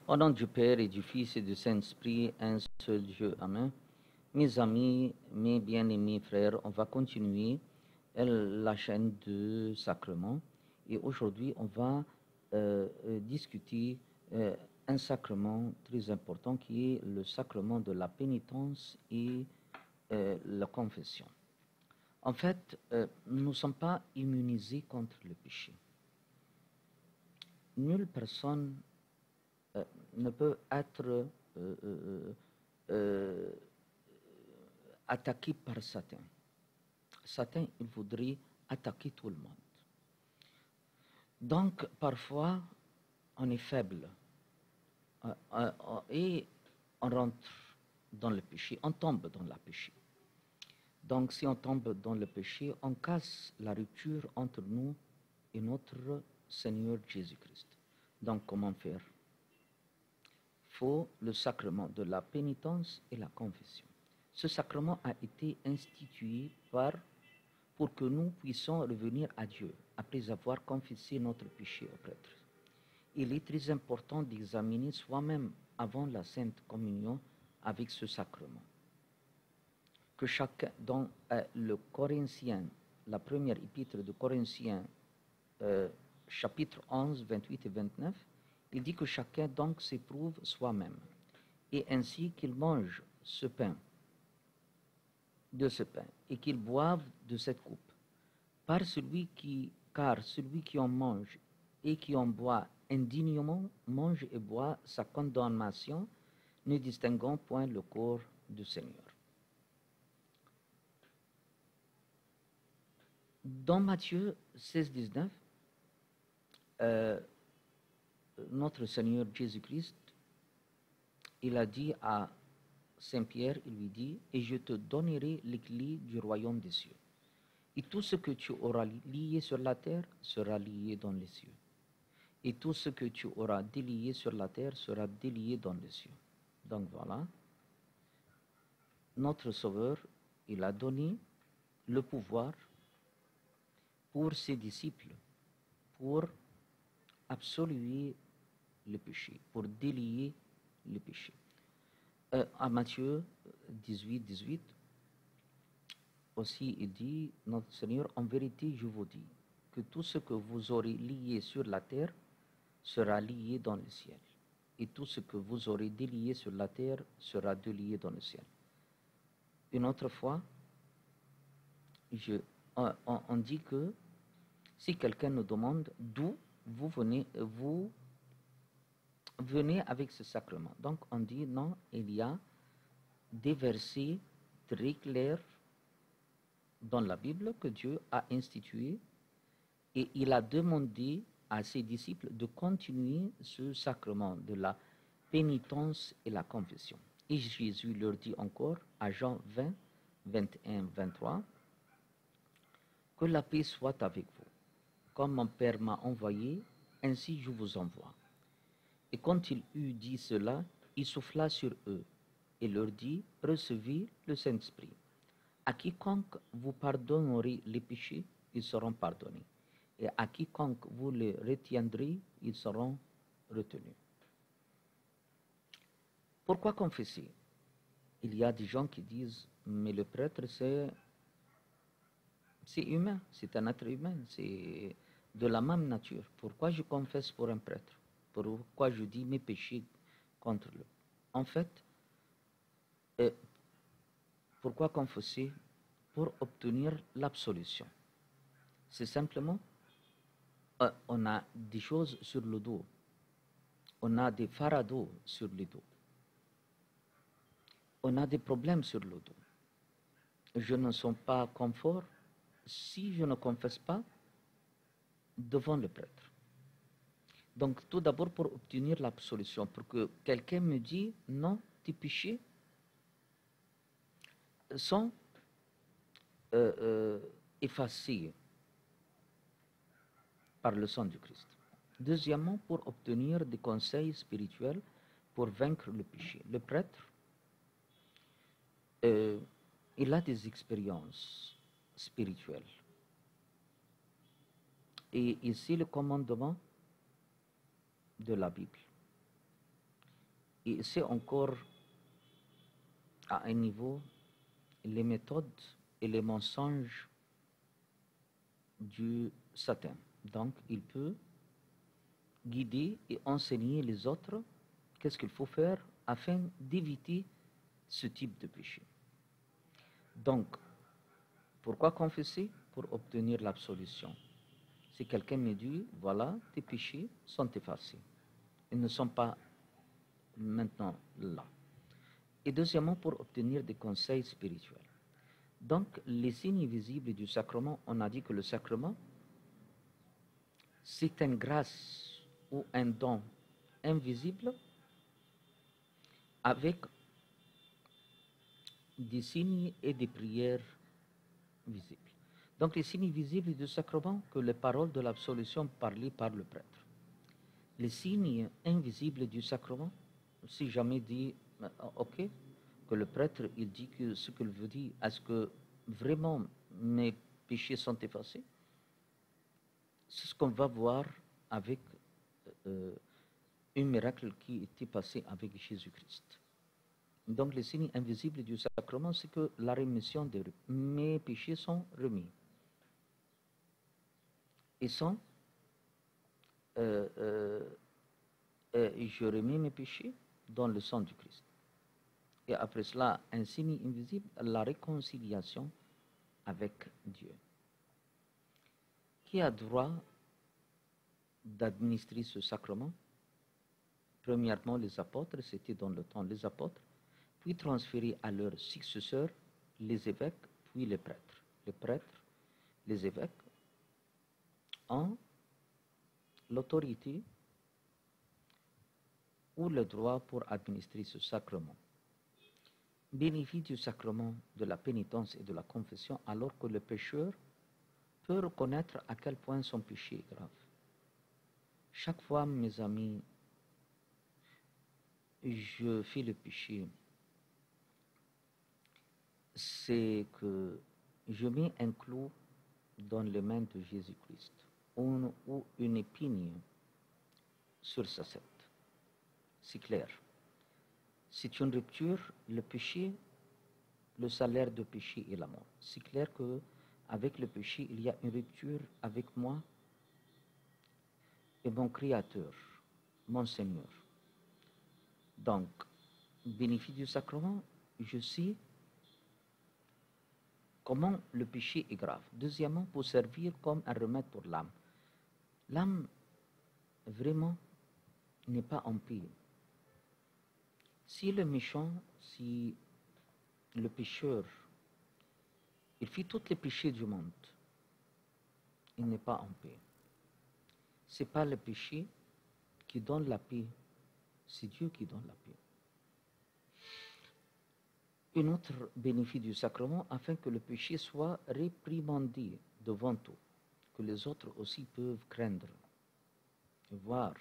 Au nom du Père et du Fils et du Saint-Esprit, un seul Dieu. Amen. Mes amis, mes bien-aimés frères, on va continuer la chaîne de sacrements. Et aujourd'hui, on va discuter un sacrement très important qui est le sacrement de la pénitence et la confession. En fait, nous ne sommes pas immunisés contre le péché. Nulle personne ne peut être attaqué par Satan. Satan, il voudrait attaquer tout le monde. Donc, parfois, on est faible et on rentre dans le péché, on tombe dans le péché. Donc, si on tombe dans le péché, on casse la rupture entre nous et notre Seigneur Jésus-Christ. Donc, comment faire? Il faut le sacrement de la pénitence et la confession. Ce sacrement a été institué pour que nous puissions revenir à Dieu après avoir confessé notre péché au prêtre. Il est très important d'examiner soi-même avant la Sainte Communion avec ce sacrement. Que chacun, dans le Corinthiens, la première épître de Corinthiens, chapitre 11, 28 et 29, il dit que chacun donc s'éprouve soi-même, et ainsi qu'il mange de ce pain, et qu'il boive de cette coupe. Car celui qui en mange et qui en boit indignement mange et boit sa condamnation, ne distinguant point le corps du Seigneur. Dans Matthieu 16, 19, notre Seigneur Jésus-Christ, il a dit à Saint-Pierre, il lui dit, « Et je te donnerai les clés du royaume des cieux. Et tout ce que tu auras lié sur la terre sera lié dans les cieux. Et tout ce que tu auras délié sur la terre sera délié dans les cieux. » Donc voilà, notre Sauveur, il a donné le pouvoir pour ses disciples, pour absoluer le péché, pour délier le péché. À Matthieu 18, 18, aussi il dit, notre Seigneur, en vérité je vous dis, que tout ce que vous aurez lié sur la terre sera lié dans le ciel. Et tout ce que vous aurez délié sur la terre sera délié dans le ciel. Une autre fois, on dit que si quelqu'un nous demande d'où vous venez avec ce sacrement. Donc on dit non, il y a des versets très clairs dans la Bible que Dieu a institués et il a demandé à ses disciples de continuer ce sacrement de la pénitence et la confession. Et Jésus leur dit encore à Jean 20, 21, 23, que la paix soit avec vous. Comme mon Père m'a envoyé, ainsi je vous envoie. Et quand il eut dit cela, il souffla sur eux et leur dit, recevez le Saint-Esprit. À quiconque vous pardonnerez les péchés, ils seront pardonnés. Et à quiconque vous les retiendrez, ils seront retenus. Pourquoi confesser? Il y a des gens qui disent, mais le prêtre, c'est humain, c'est un être humain, c'est de la même nature. Pourquoi je confesse pour un prêtre? Pourquoi je dis mes péchés contre lui? En fait, pourquoi confesser? Pour obtenir l'absolution. C'est simplement, on a des choses sur le dos, on a des fardeaux sur le dos, on a des problèmes sur le dos. Je ne sens pas confort si je ne confesse pas devant le prêtre. Donc, tout d'abord, pour obtenir l'absolution, pour que quelqu'un me dise, non, tes péchés sont effacés par le sang du Christ. Deuxièmement, pour obtenir des conseils spirituels pour vaincre le péché. Le prêtre, il a des expériences spirituelles. Et ici, le commandement de la Bible. Et c'est encore à un niveau les méthodes et les mensonges du Satan. Donc, il peut guider et enseigner les autres qu'est-ce qu'il faut faire afin d'éviter ce type de péché. Donc, pourquoi confesser? Pour obtenir l'absolution. Si quelqu'un me dit, voilà, tes péchés sont effacés. Ils ne sont pas maintenant là. Et deuxièmement, pour obtenir des conseils spirituels. Donc, les signes visibles du sacrement, on a dit que le sacrement, c'est une grâce ou un don invisible avec des signes et des prières visibles. Donc, les signes visibles du sacrement, que les paroles de l'absolution parlées par le prêtre. Les signes invisibles du sacrement, si jamais dit, ok, que le prêtre, il dit que ce qu'il veut dire, est-ce que vraiment mes péchés sont effacés? C'est ce qu'on va voir avec un miracle qui était passé avec Jésus-Christ. Donc, les signes invisibles du sacrement, c'est que la rémission de mes péchés sont remis. Ils sont, je remets mes péchés dans le sang du Christ. Et après cela, un signe invisible, la réconciliation avec Dieu. Qui a droit d'administrer ce sacrement? Premièrement, les apôtres, c'était dans le temps les apôtres, puis transféré à leurs successeurs, les évêques, puis les prêtres. Les prêtres, les évêques ont l'autorité ou le droit pour administrer ce sacrement. Bénéfice du sacrement de la pénitence et de la confession alors que le pécheur peut reconnaître à quel point son péché est grave. Chaque fois, mes amis, je fais le péché, c'est que je mets un clou dans les mains de Jésus-Christ ou une épine sur sa tête. C'est clair. C'est une rupture, le péché, le salaire de péché est la mort. C'est clair que avec le péché, il y a une rupture avec moi et mon Créateur, mon Seigneur. Donc, bénéfice du sacrement, je sais comment le péché est grave. Deuxièmement, pour servir comme un remède pour l'âme. L'âme, vraiment, n'est pas en paix. Si le méchant, si le pécheur, il fait tous les péchés du monde, il n'est pas en paix. Ce n'est pas le péché qui donne la paix, c'est Dieu qui donne la paix. Un autre bénéfice du sacrement, afin que le péché soit réprimandé devant tout, que les autres aussi peuvent craindre et voir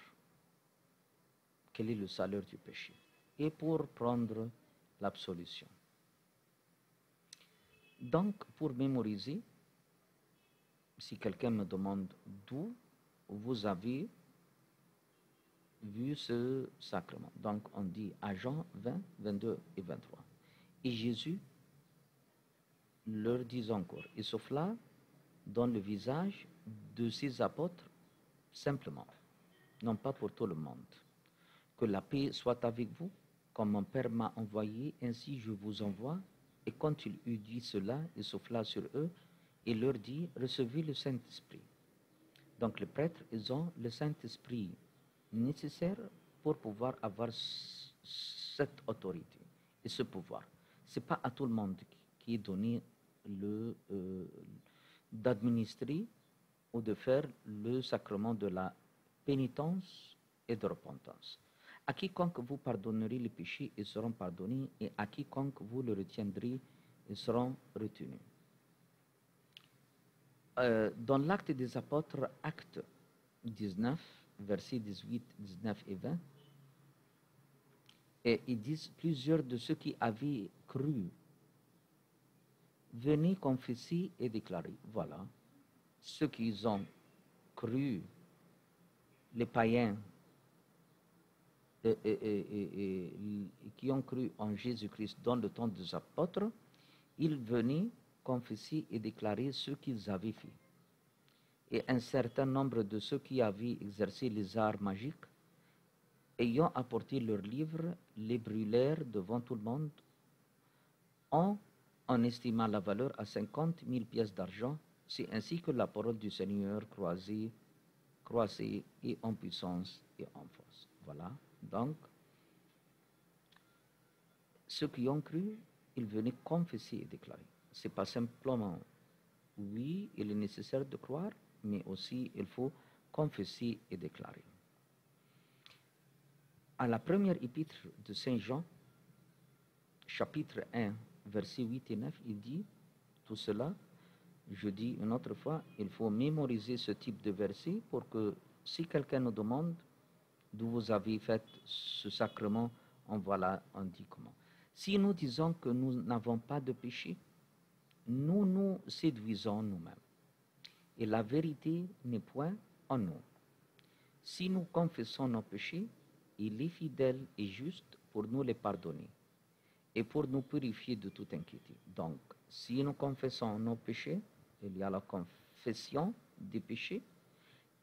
quel est le salaire du péché, et pour prendre l'absolution. Donc, pour mémoriser, si quelqu'un me demande d'où vous avez vu ce sacrement, donc on dit à Jean 20, 22 et 23. Et Jésus leur dit encore, il souffla dans le visage de ses apôtres simplement, non pas pour tout le monde. Que la paix soit avec vous, comme mon Père m'a envoyé, ainsi je vous envoie. Et quand il eut dit cela, il souffla sur eux et leur dit, recevez le Saint-Esprit. Donc les prêtres, ils ont le Saint-Esprit nécessaire pour pouvoir avoir cette autorité et ce pouvoir. Ce n'est pas à tout le monde qui est donné d'administrer ou de faire le sacrement de la pénitence et de repentance. À quiconque vous pardonnerez les péchés, ils seront pardonnés, et à quiconque vous le retiendrez, ils seront retenus. Dans l'acte des apôtres, acte 19, versets 18, 19 et 20, et ils disent, plusieurs de ceux qui avaient cru, venez confesser et déclarer. Voilà, ceux qui ont cru, les païens, qui ont cru en Jésus-Christ dans le temps des apôtres, ils venaient confesser et déclarer ce qu'ils avaient fait. Et un certain nombre de ceux qui avaient exercé les arts magiques, ayant apporté leurs livres, les brûlèrent devant tout le monde, en estimant la valeur à 50 000 pièces d'argent. C'est ainsi que la parole du Seigneur croissait et en puissance et en force. Voilà. Donc, ceux qui ont cru, ils venaient confesser et déclarer. Ce n'est pas simplement, oui, il est nécessaire de croire, mais aussi il faut confesser et déclarer. À la première épître de Saint Jean, chapitre 1, versets 8 et 9, il dit tout cela. Je dis une autre fois, il faut mémoriser ce type de verset pour que si quelqu'un nous demande d'où vous avez fait ce sacrement, on dit comment. Si nous disons que nous n'avons pas de péché, nous nous séduisons nous-mêmes. Et la vérité n'est point en nous. Si nous confessons nos péchés, il est fidèle et juste pour nous les pardonner et pour nous purifier de toute inquiétude. Donc, si nous confessons nos péchés, il y a la confession des péchés,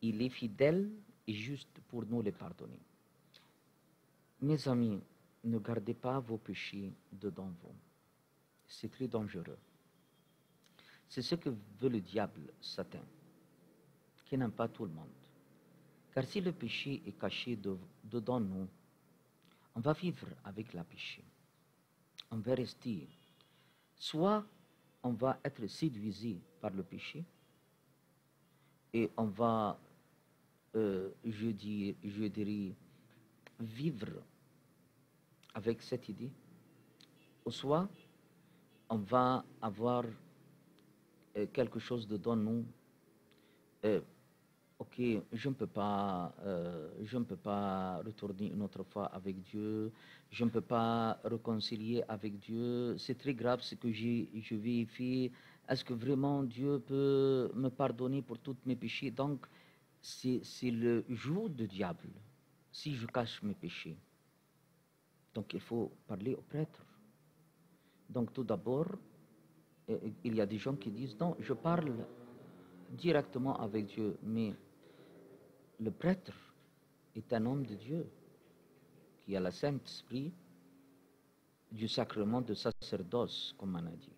il est fidèle et juste pour nous les pardonner. Mes amis, ne gardez pas vos péchés dedans vous. C'est très dangereux. C'est ce que veut le diable, Satan, qui n'aime pas tout le monde. Car si le péché est caché dedans nous, on va vivre avec le péché. On va rester. Soit on va être séduit par le péché et on va, je dirais, vivre avec cette idée, ou soit on va avoir quelque chose dedans nous. Ok, je ne peux pas retourner une autre fois avec Dieu, je ne peux pas réconcilier avec Dieu, c'est très grave ce que je vais faire. Est-ce que vraiment Dieu peut me pardonner pour tous mes péchés? Donc, c'est le joug du diable, si je cache mes péchés. Donc, il faut parler au prêtre. Donc, tout d'abord, il y a des gens qui disent, non, je parle directement avec Dieu, mais le prêtre est un homme de Dieu qui a le Saint-Esprit du sacrement de sacerdoce, comme on a dit.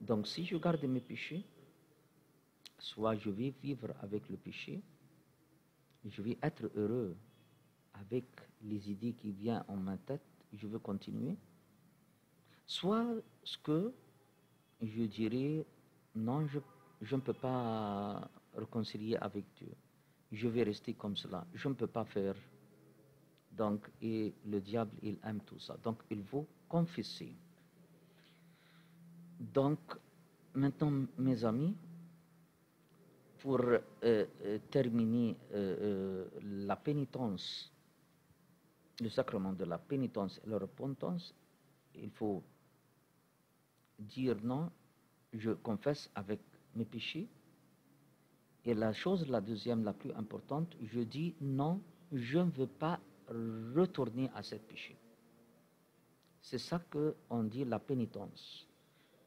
Donc, si je garde mes péchés, soit je vais vivre avec le péché, je vais être heureux avec les idées qui viennent en ma tête, je veux continuer, soit ce que je dirais, non, je ne peux pas réconcilier avec Dieu. Je vais rester comme cela. Je ne peux pas faire. Donc, et le diable, il aime tout ça. Donc, il faut confesser. Donc, maintenant, mes amis, pour terminer la pénitence, le sacrement de la pénitence et la repentance, il faut dire non, je confesse avec mes péchés. Et la chose, la deuxième, la plus importante, je dis non, je ne veux pas retourner à ce péché. C'est ça qu'on dit la pénitence.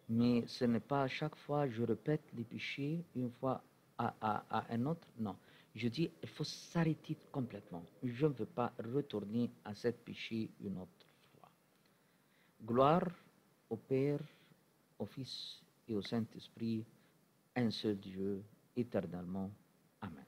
Mais ce n'est pas à chaque fois je répète les péchés une fois à un autre. Non. Je dis il faut s'arrêter complètement. Je ne veux pas retourner à ce péché une autre fois. Gloire au Père, au Fils et au Saint-Esprit, un seul Dieu, éternellement. Amen.